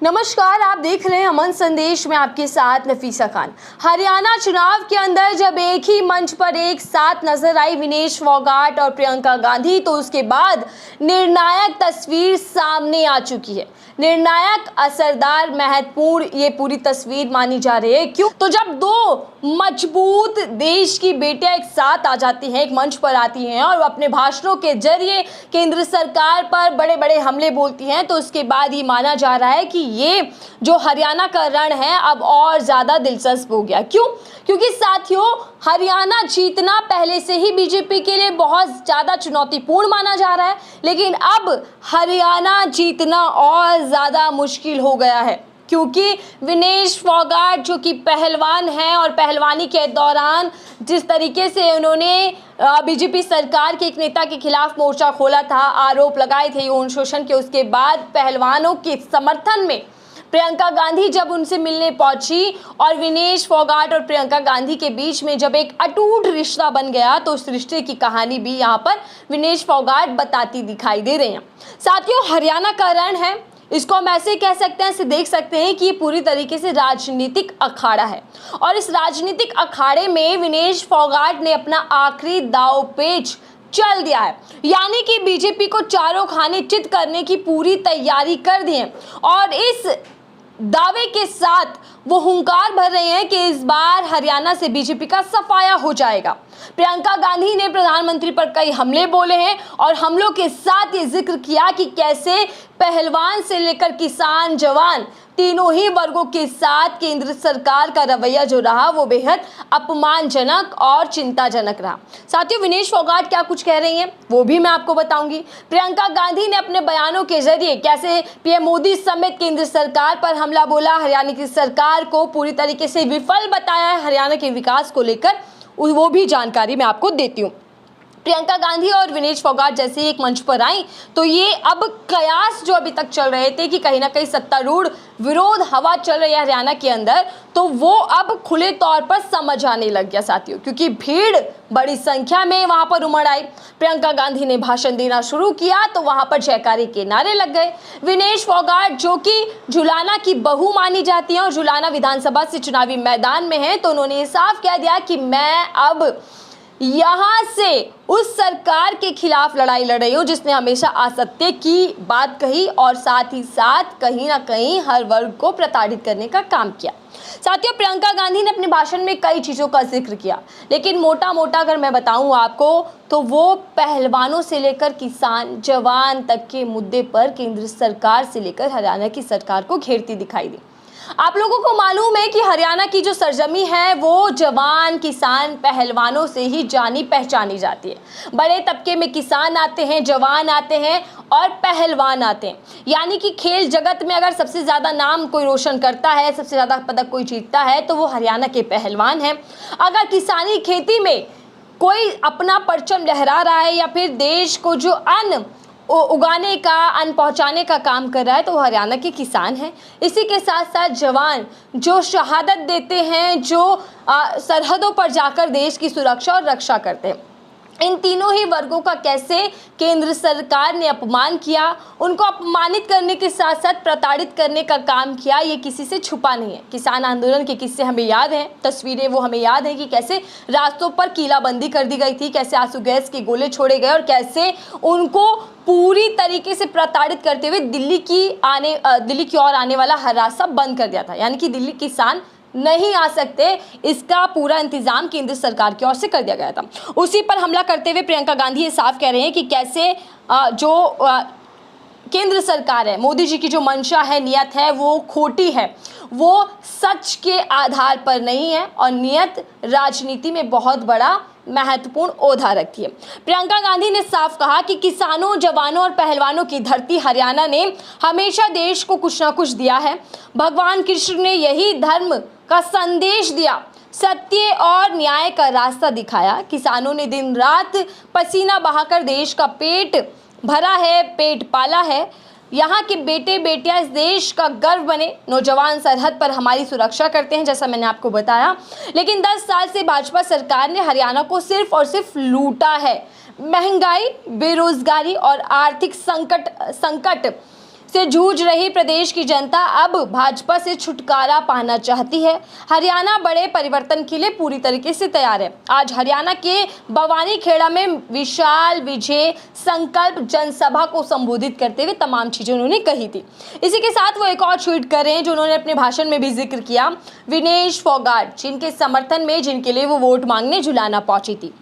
नमस्कार, आप देख रहे हैं अमन संदेश में आपके साथ नफीसा खान। हरियाणा चुनाव के अंदर जब एक ही मंच पर एक साथ नजर आई विनेश फोगाट और प्रियंका गांधी, तो उसके बाद निर्णायक तस्वीर सामने आ चुकी है। निर्णायक, असरदार, महत्वपूर्ण ये पूरी तस्वीर मानी जा रही है। क्यों? तो जब दो मजबूत देश की बेटियां एक साथ आ जाती हैं, एक मंच पर आती हैं और अपने भाषणों के जरिए केंद्र सरकार पर बड़े बड़े हमले बोलती हैं, तो उसके बाद ये माना जा रहा है कि ये जो हरियाणा का रण है अब और ज़्यादा दिलचस्प हो गया। क्यों? क्योंकि साथियों, हरियाणा जीतना पहले से ही बीजेपी के लिए बहुत ज़्यादा चुनौतीपूर्ण माना जा रहा है, लेकिन अब हरियाणा जीतना और ज़्यादा मुश्किल हो गया है। क्योंकि विनेश फोगाट जो कि पहलवान हैं और पहलवानी के दौरान जिस तरीके से उन्होंने बीजेपी सरकार के एक नेता के खिलाफ मोर्चा खोला था, आरोप लगाए थे यौन शोषण के, उसके बाद पहलवानों के समर्थन में प्रियंका गांधी जब उनसे मिलने पहुंची और विनेश फोगाट और प्रियंका गांधी के बीच में जब एक अटूट रिश्ता बन गया, तो उस रिश्ते की कहानी भी यहाँ पर विनेश फोगाट बताती दिखाई दे रहे हैं। साथियों, हरियाणा का रण है, इसको हम ऐसे कह सकते हैं, इसे देख सकते हैं कि ये पूरी तरीके से राजनीतिक अखाड़ा है और इस राजनीतिक अखाड़े में विनेश फोगाट ने अपना आखिरी दांव पेच चल दिया है। यानी कि बीजेपी को चारों खाने चित करने की पूरी तैयारी कर दी है और इस दावे के साथ वो हुंकार भर रहे हैं कि इस बार हरियाणा से बीजेपी का सफाया हो जाएगा। प्रियंका गांधी ने प्रधानमंत्री पर कई हमले बोले हैं और हमलों के साथ ये जिक्र किया कि कैसे पहलवान से लेकर किसान, जवान, तीनों ही वर्गों के साथ केंद्र सरकार का रवैया जो रहा वो बेहद अपमानजनक और चिंताजनक रहा। साथियों, विनेश फोगाट क्या कुछ कह रही हैं वो भी मैं आपको बताऊंगी। प्रियंका गांधी ने अपने बयानों के जरिए कैसे पीएम मोदी समेत केंद्र सरकार पर हमला बोला, हरियाणा की सरकार को पूरी तरीके से विफल बताया है हरियाणा के विकास को लेकर, वो भी जानकारी मैं आपको देती हूँ। प्रियंका गांधी और विनेश फोगाट जैसे एक मंच पर आई तो ये अब कयास जो अभी तक चल रहे थे कि कहीं ना कहीं सत्तारूढ़ विरोध हवा चल रही है हरियाणा के अंदर, तो वो अब खुले तौर पर समझ आने लग गया साथियों, क्योंकि भीड़ बड़ी संख्या में वहां पर उमड़ आई। प्रियंका गांधी ने भाषण देना शुरू किया तो वहां पर जयकारी के नारे लग गए। विनेश फोगाट जो कि जुलाना की बहू मानी जाती है और जुलाना विधानसभा से चुनावी मैदान में है, तो उन्होंने साफ कह दिया कि मैं अब यहाँ से उस सरकार के खिलाफ लड़ाई लड़ रही हूँ जिसने हमेशा असत्य की बात कही और साथ ही साथ कहीं ना कहीं हर वर्ग को प्रताड़ित करने का काम किया। साथियों, प्रियंका गांधी ने अपने भाषण में कई चीज़ों का जिक्र किया, लेकिन मोटा मोटा अगर मैं बताऊं आपको तो वो पहलवानों से लेकर किसान, जवान तक के मुद्दे पर केंद्र सरकार से लेकर हरियाणा की सरकार को घेरती दिखाई दी। आप लोगों को मालूम है कि हरियाणा की जो सरजमी है वो जवान, किसान, पहलवानों से ही जानी पहचानी जाती है। बड़े तबके में किसान आते हैं, जवान आते हैं और पहलवान आते हैं। यानी कि खेल जगत में अगर सबसे ज़्यादा नाम कोई रोशन करता है, सबसे ज़्यादा पदक कोई जीतता है तो वो हरियाणा के पहलवान हैं। अगर किसानी खेती में कोई अपना परचम लहरा रहा है या फिर देश को जो अन्न उगाने का, अन्न पहुंचाने का काम कर रहा है तो वो हरियाणा के किसान हैं। इसी के साथ साथ जवान जो शहादत देते हैं, जो सरहदों पर जाकर देश की सुरक्षा और रक्षा करते हैं, इन तीनों ही वर्गों का कैसे केंद्र सरकार ने अपमान किया, उनको अपमानित करने के साथ साथ प्रताड़ित करने का काम किया, ये किसी से छुपा नहीं है। किसान आंदोलन के किस्से हमें याद हैं, तस्वीरें वो हमें याद हैं कि कैसे रास्तों पर कीलाबंदी कर दी गई थी, कैसे आंसू गैस के गोले छोड़े गए और कैसे उनको पूरी तरीके से प्रताड़ित करते हुए दिल्ली की ओर आने वाला हर रास्ता बंद कर दिया था। यानी कि दिल्ली किसान नहीं आ सकते, इसका पूरा इंतजाम केंद्र सरकार की ओर से कर दिया गया था। उसी पर हमला करते हुए प्रियंका गांधी ये साफ कह रहे हैं कि कैसे केंद्र सरकार है, मोदी जी की जो मंशा है, नियत है, वो खोटी है, वो सच के आधार पर नहीं है और नियत राजनीति में बहुत बड़ा महत्वपूर्ण ओहदा रखती है। प्रियंका गांधी ने साफ कहा कि किसानों, जवानों और पहलवानों की धरती हरियाणा ने हमेशा देश को कुछ ना कुछ दिया है। भगवान कृष्ण ने यही धर्म का संदेश दिया, सत्य और न्याय का रास्ता दिखाया। किसानों ने दिन रात पसीना बहाकर देश का पेट भरा है, पेट पाला है। यहाँ के बेटे बेटियां इस देश का गर्व बने। नौजवान सरहद पर हमारी सुरक्षा करते हैं, जैसा मैंने आपको बताया। लेकिन 10 साल से भाजपा सरकार ने हरियाणा को सिर्फ और सिर्फ लूटा है। महंगाई, बेरोजगारी और आर्थिक संकट से जूझ रही प्रदेश की जनता अब भाजपा से छुटकारा पाना चाहती है। हरियाणा बड़े परिवर्तन के लिए पूरी तरीके से तैयार है। आज हरियाणा के बवानी खेड़ा में विशाल विजय संकल्प जनसभा को संबोधित करते हुए तमाम चीजें उन्होंने कही थी। इसी के साथ वो एक और ट्वीट कर रहे हैं जो उन्होंने अपने भाषण में भी जिक्र किया। विनेश फोगाट, जिनके समर्थन में, जिनके लिए वो वोट मांगने जुलाना पहुंची थी।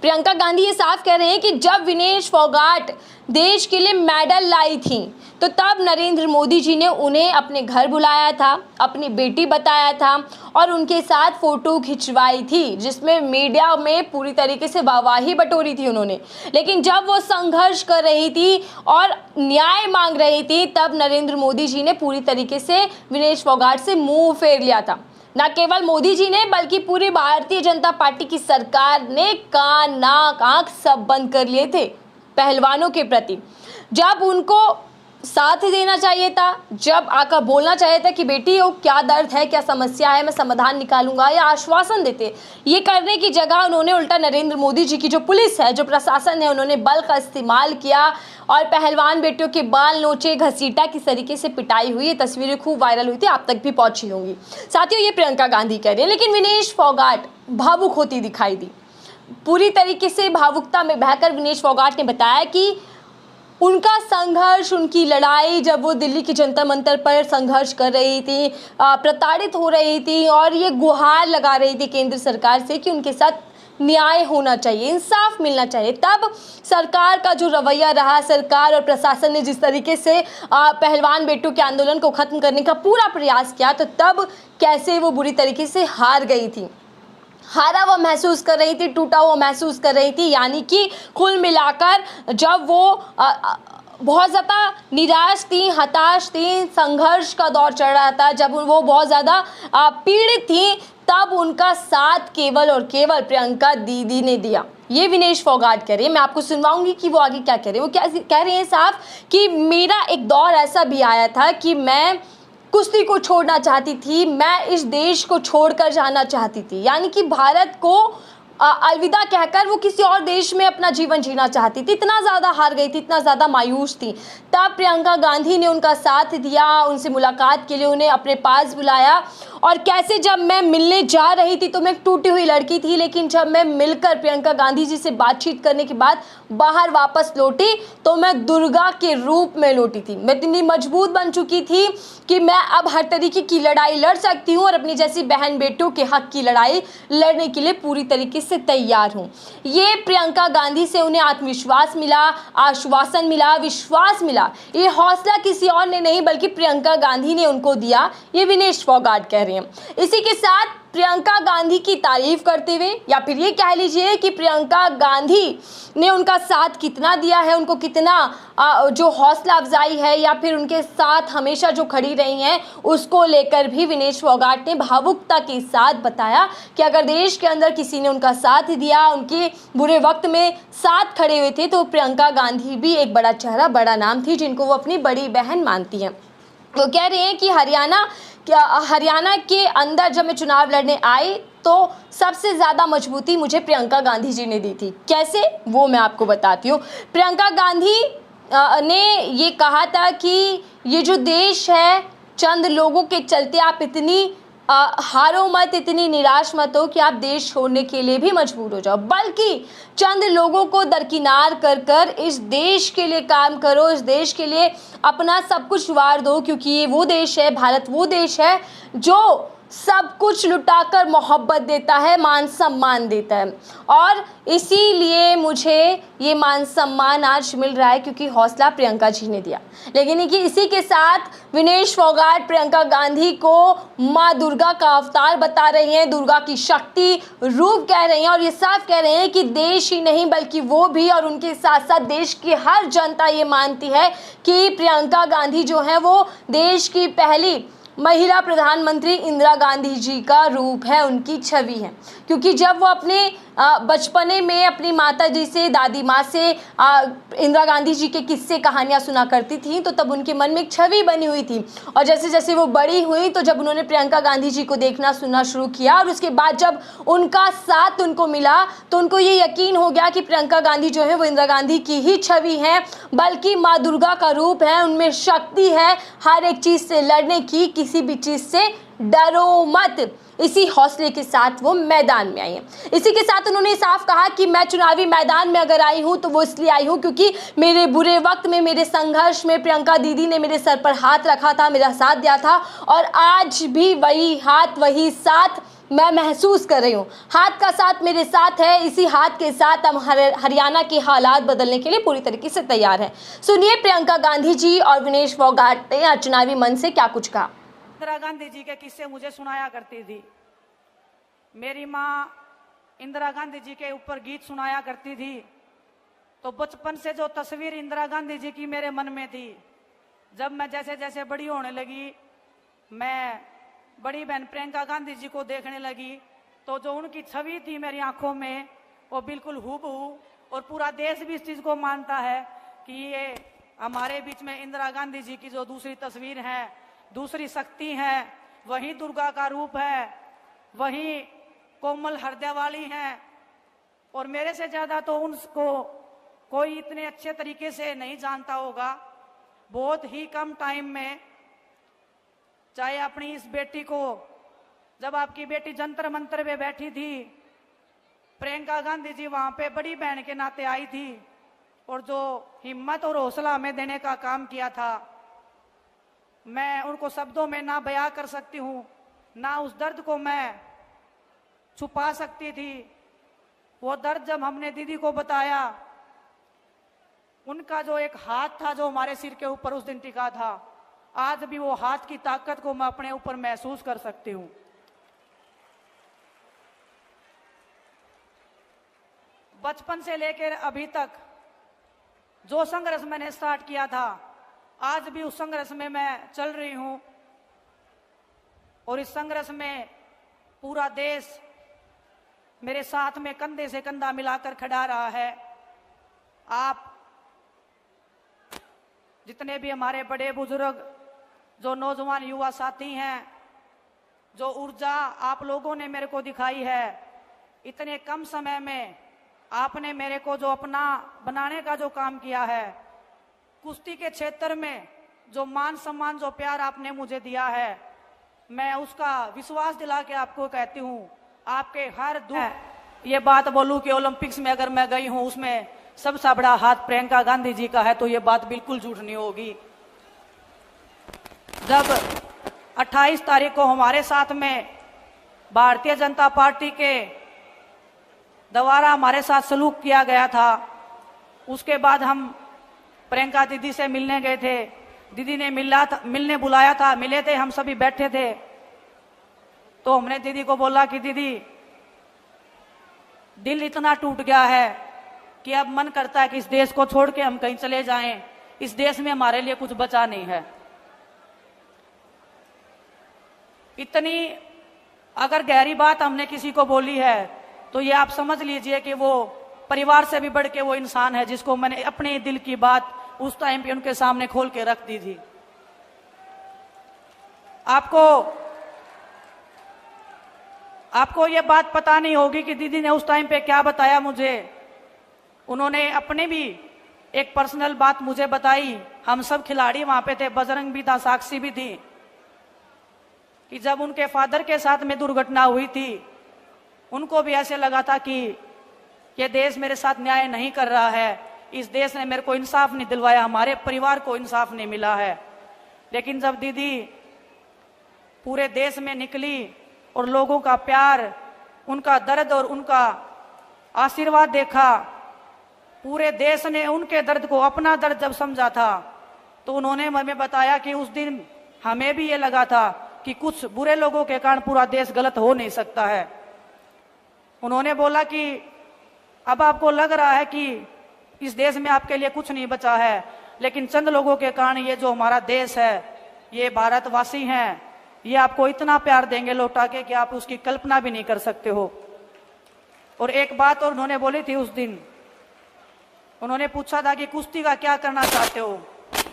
प्रियंका गांधी ये साफ कह रहे हैं कि जब विनेश फोगाट देश के लिए मेडल लाई थी तो तब नरेंद्र मोदी जी ने उन्हें अपने घर बुलाया था, अपनी बेटी बताया था और उनके साथ फोटो खिंचवाई थी, जिसमें मीडिया में पूरी तरीके से वाहवाही बटोरी थी उन्होंने। लेकिन जब वो संघर्ष कर रही थी और न्याय मांग रही थी तब नरेंद्र मोदी जी ने पूरी तरीके से विनेश फोगाट से मुंह फेर लिया था। न केवल मोदी जी ने बल्कि पूरी भारतीय जनता पार्टी की सरकार ने कान, नाक, आंख सब बंद कर लिए थे पहलवानों के प्रति। जब उनको साथ देना चाहिए था, जब आकर बोलना चाहिए था कि बेटी हो क्या दर्द है, क्या समस्या है, मैं समाधान निकालूंगा, या आश्वासन देते, ये करने की जगह उन्होंने उल्टा नरेंद्र मोदी जी की जो पुलिस है, जो प्रशासन है, उन्होंने बल का इस्तेमाल किया और पहलवान बेटियों के बाल नोचे, घसीटा, किस तरीके से पिटाई हुई। ये तस्वीरें खूब वायरल हुई थी, आप तक भी पहुंची होंगी। साथियों, ये प्रियंका गांधी कह रही है, लेकिन विनेश फोगाट भावुक होती दिखाई दी। पूरी तरीके से भावुकता में बहकर विनेश फोगाट ने बताया कि उनका संघर्ष, उनकी लड़ाई, जब वो दिल्ली की जंतर मंतर पर संघर्ष कर रही थी, प्रताड़ित हो रही थी और ये गुहार लगा रही थी केंद्र सरकार से कि उनके साथ न्याय होना चाहिए, इंसाफ मिलना चाहिए, तब सरकार का जो रवैया रहा, सरकार और प्रशासन ने जिस तरीके से पहलवान बेटों के आंदोलन को खत्म करने का पूरा प्रयास किया, तो तब कैसे वो बुरी तरीके से हार गई थी, हारा वो महसूस कर रही थी, टूटा हुआ महसूस कर रही थी। यानी कि कुल मिलाकर जब वो बहुत ज़्यादा निराश थी, हताश थी, संघर्ष का दौर चल रहा था, जब वो बहुत ज़्यादा पीड़ित थी, तब उनका साथ केवल और केवल प्रियंका दीदी ने दिया। ये विनेश फोगाट कह रही है। मैं आपको सुनवाऊंगी कि वो आगे क्या कह रहे हैं। वो क्या कह रहे हैं साफ कि मेरा एक दौर ऐसा भी आया था कि मैं कुश्ती को छोड़ना चाहती थी, मैं इस देश को छोड़कर जाना चाहती थी, यानी कि भारत को अलविदा कहकर वो किसी और देश में अपना जीवन जीना चाहती थी। इतना ज़्यादा हार गई थी, इतना ज़्यादा मायूस थी। तब प्रियंका गांधी ने उनका साथ दिया, उनसे मुलाकात के लिए उन्हें अपने पास बुलाया। और कैसे जब मैं मिलने जा रही थी तो मैं एक टूटी हुई लड़की थी, लेकिन जब मैं मिलकर प्रियंका गांधी जी से बातचीत करने के बाद बाहर वापस लौटी तो मैं दुर्गा के रूप में लौटी थी। मैं इतनी मजबूत बन चुकी थी कि मैं अब हर तरीके की लड़ाई लड़ सकती हूँ और अपनी जैसी बहन बेटों के हक की लड़ाई लड़ने के लिए पूरी तरीके से तैयार हूँ। ये प्रियंका गांधी से उन्हें आत्मविश्वास मिला, आश्वासन मिला, विश्वास मिला। ये हौसला किसी और ने नहीं बल्कि प्रियंका गांधी ने उनको दिया। ये विनेश फोगाट कह रहे हैं। इसी के साथ प्रियंका गांधी की तारीफ करते हुए, या फिर ये कह लीजिए कि प्रियंका गांधी ने उनका साथ कितना दिया है, उनको कितना जो हौसला अफजाई है या फिर उनके साथ हमेशा जो खड़ी रही हैं, उसको लेकर भी विनेश फोगाट ने भावुकता के साथ बताया कि अगर देश के अंदर किसी ने उनका साथ दिया, उनके बुरे वक्त में साथ खड़े हुए थे, तो प्रियंका गांधी भी एक बड़ा चेहरा, बड़ा नाम थी, जिनको वो अपनी बड़ी बहन मानती हैं। वो कह रहे हैं कि हरियाणा के अंदर जब मैं चुनाव लड़ने आई तो सबसे ज़्यादा मजबूती मुझे प्रियंका गांधी जी ने दी थी। कैसे, वो मैं आपको बताती हूँ। प्रियंका गांधी ने ये कहा था कि ये जो देश है, चंद लोगों के चलते आप इतनी हारो मत, इतनी निराश मत हो कि आप देश छोड़ने के लिए भी मजबूर हो जाओ, बल्कि चंद लोगों को दरकिनार कर कर इस देश के लिए काम करो, इस देश के लिए अपना सब कुछ वार दो, क्योंकि ये वो देश है, भारत वो देश है जो सब कुछ लुटाकर मोहब्बत देता है, मान सम्मान देता है। और इसीलिए मुझे ये मान सम्मान आज मिल रहा है क्योंकि हौसला प्रियंका जी ने दिया। लेकिन कि इसी के साथ विनेश फोगाट प्रियंका गांधी को माँ दुर्गा का अवतार बता रही हैं, दुर्गा की शक्ति रूप कह रही हैं, और ये साफ कह रहे हैं कि देश ही नहीं बल्कि वो भी और उनके साथ साथ देश की हर जनता ये मानती है कि प्रियंका गांधी जो है वो देश की पहली महिला प्रधानमंत्री इंदिरा गांधी जी का रूप है, उनकी छवि है। क्योंकि जब वो अपने बचपने में अपनी माता जी से, दादी माँ से इंदिरा गांधी जी के किस्से कहानियाँ सुना करती थी, तो तब उनके मन में एक छवि बनी हुई थी। और जैसे जैसे वो बड़ी हुई तो जब उन्होंने प्रियंका गांधी जी को देखना सुनना शुरू किया और उसके बाद जब उनका साथ उनको मिला तो उनको ये यकीन हो गया कि प्रियंका गांधी जो है वो इंदिरा गांधी की ही छवि है, बल्कि माँ दुर्गा का रूप है, उनमें शक्ति है हर एक चीज़ से लड़ने की, किसी भी चीज़ से डरो मत। इसी हौसले के साथ वो मैदान में आई हैं। इसी के साथ उन्होंने साफ कहा कि मैं चुनावी मैदान में अगर आई हूँ तो वो इसलिए आई हूँ क्योंकि मेरे बुरे वक्त में, मेरे संघर्ष में प्रियंका दीदी ने मेरे सर पर हाथ रखा था, मेरा साथ दिया था, और आज भी वही हाथ, वही साथ मैं महसूस कर रही हूँ। हाथ का साथ मेरे साथ है, इसी हाथ के साथ हम हरियाणा के हालात बदलने के लिए पूरी तरीके से तैयार हैं। सुनिए प्रियंका गांधी जी और विनेश फोगाट ने चुनावी मंच से क्या कुछ कहा। इंदिरा गांधी जी के किस्से मुझे सुनाया करती थी। मेरी माँ इंदिरा गांधी जी के ऊपर गीत सुनाया करती थी। तो बचपन से जो तस्वीर इंदिरा गांधी जी की मेरे मन में थी, जब मैं जैसे जैसे बड़ी होने लगी, मैं बड़ी बहन प्रियंका गांधी जी को देखने लगी, तो जो उनकी छवि थी मेरी आंखों में वो बिल्कुल हूबहू, और पूरा देश भी इस चीज को मानता है कि ये हमारे बीच में इंदिरा गांधी जी की जो दूसरी तस्वीर है, दूसरी शक्ति है, वही दुर्गा का रूप है, वही कोमल हृदय वाली है। और मेरे से ज्यादा तो उनको कोई इतने अच्छे तरीके से नहीं जानता होगा। बहुत ही कम टाइम में, चाहे अपनी इस बेटी को, जब आपकी बेटी जंतर मंतर पे बैठी थी, प्रियंका गांधी जी वहां पे बड़ी बहन के नाते आई थी और जो हिम्मत और हौसला हमें देने का काम किया था, मैं उनको शब्दों में ना बयां कर सकती हूँ, ना उस दर्द को मैं छुपा सकती थी। वो दर्द जब हमने दीदी को बताया, उनका जो एक हाथ था जो हमारे सिर के ऊपर उस दिन टिका था, आज भी वो हाथ की ताकत को मैं अपने ऊपर महसूस कर सकती हूँ। बचपन से लेकर अभी तक जो संघर्ष मैंने स्टार्ट किया था, आज भी उस संघर्ष में मैं चल रही हूं। और इस संघर्ष में पूरा देश मेरे साथ में कंधे से कंधा मिलाकर खड़ा रहा है। आप जितने भी हमारे बड़े बुजुर्ग, जो नौजवान युवा साथी हैं, जो ऊर्जा आप लोगों ने मेरे को दिखाई है, इतने कम समय में आपने मेरे को जो अपना बनाने का जो काम किया है, कुश्ती के क्षेत्र में जो मान सम्मान, जो प्यार आपने मुझे दिया है, मैं उसका विश्वास दिला के आपको कहती हूँ, आपके हर दुख ये बात बोलूं कि ओलंपिक्स में अगर मैं गई हूं उसमें सबसे बड़ा हाथ प्रियंका गांधी जी का है, तो ये बात बिल्कुल झूठ नहीं होगी। जब 28 तारीख को हमारे साथ में भारतीय जनता पार्टी के द्वारा हमारे साथ सलूक किया गया था, उसके बाद हम प्रियंका दीदी से मिलने गए थे। दीदी ने मिलने बुलाया था, मिले थे, हम सभी बैठे थे। तो हमने दीदी को बोला कि दीदी, दिल इतना टूट गया है कि अब मन करता है कि इस देश को छोड़ के हम कहीं चले जाएं, इस देश में हमारे लिए कुछ बचा नहीं है। इतनी अगर गहरी बात हमने किसी को बोली है तो ये आप समझ लीजिए कि वो परिवार से भी बढ़ के वो इंसान है जिसको मैंने अपने दिल की बात उस टाइम पे उनके सामने खोल के रख दी थी। आपको ये बात पता नहीं होगी कि दीदी ने उस टाइम पे क्या बताया मुझे। उन्होंने अपने भी एक पर्सनल बात मुझे बताई। हम सब खिलाड़ी वहां पे थे, बजरंग भी था, साक्षी भी थी, कि जब उनके फादर के साथ में दुर्घटना हुई थी, उनको भी ऐसे लगा था कि ये देश मेरे साथ न्याय नहीं कर रहा है, इस देश ने मेरे को इंसाफ नहीं दिलवाया, हमारे परिवार को इंसाफ नहीं मिला है। लेकिन जब दीदी पूरे देश में निकली और लोगों का प्यार, उनका दर्द और उनका आशीर्वाद देखा, पूरे देश ने उनके दर्द को अपना दर्द जब समझा था, तो उन्होंने हमें बताया कि उस दिन हमें भी ये लगा था कि कुछ बुरे लोगों के कारण पूरा देश गलत हो नहीं सकता है। उन्होंने बोला कि अब आपको लग रहा है कि इस देश में आपके लिए कुछ नहीं बचा है, लेकिन चंद लोगों के कारण ये जो हमारा देश है, ये भारतवासी हैं, ये आपको इतना प्यार देंगे लौटा के कि आप उसकी कल्पना भी नहीं कर सकते हो। और एक बात और उन्होंने बोली थी उस दिन, उन्होंने पूछा था कि कुश्ती का क्या करना चाहते हो।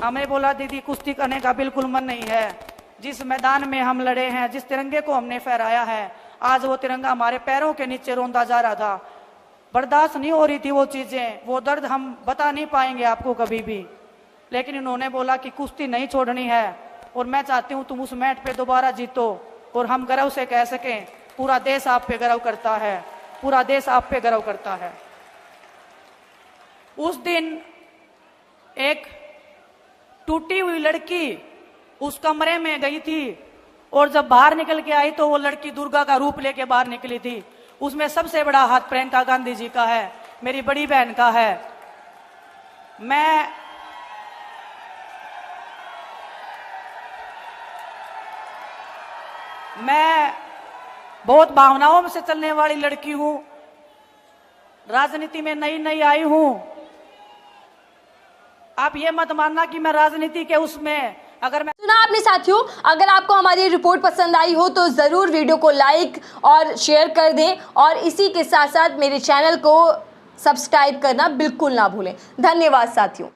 हमें बोला दीदी कुश्ती करने का बिल्कुल मन नहीं है। जिस मैदान में हम लड़े हैं, जिस तिरंगे को हमने फहराया है, आज वो तिरंगा हमारे पैरों के नीचे रोंदा जा रहा था। बर्दाश्त नहीं हो रही थी वो चीजें, वो दर्द हम बता नहीं पाएंगे आपको कभी भी। लेकिन इन्होंने बोला कि कुश्ती नहीं छोड़नी है और मैं चाहती हूं तुम उस मैट पे दोबारा जीतो और हम गर्व से कह सकें पूरा देश आप पे गर्व करता है, पूरा देश आप पे गर्व करता है। उस दिन एक टूटी हुई लड़की उस कमरे में गई थी और जब बाहर निकल के आई तो वो लड़की दुर्गा का रूप लेके बाहर निकली थी। उसमें सबसे बड़ा हाथ प्रियंका गांधी जी का है, मेरी बड़ी बहन का है। मैं बहुत भावनाओं से चलने वाली लड़की हूं, राजनीति में नई नई आई हूं। आप ये मत मानना कि मैं राजनीति के उसमें, अगर मैं सुना आपने साथियों, अगर आपको हमारी रिपोर्ट पसंद आई हो तो ज़रूर वीडियो को लाइक और शेयर कर दें और इसी के साथ साथ मेरे चैनल को सब्सक्राइब करना बिल्कुल ना भूलें। धन्यवाद साथियों।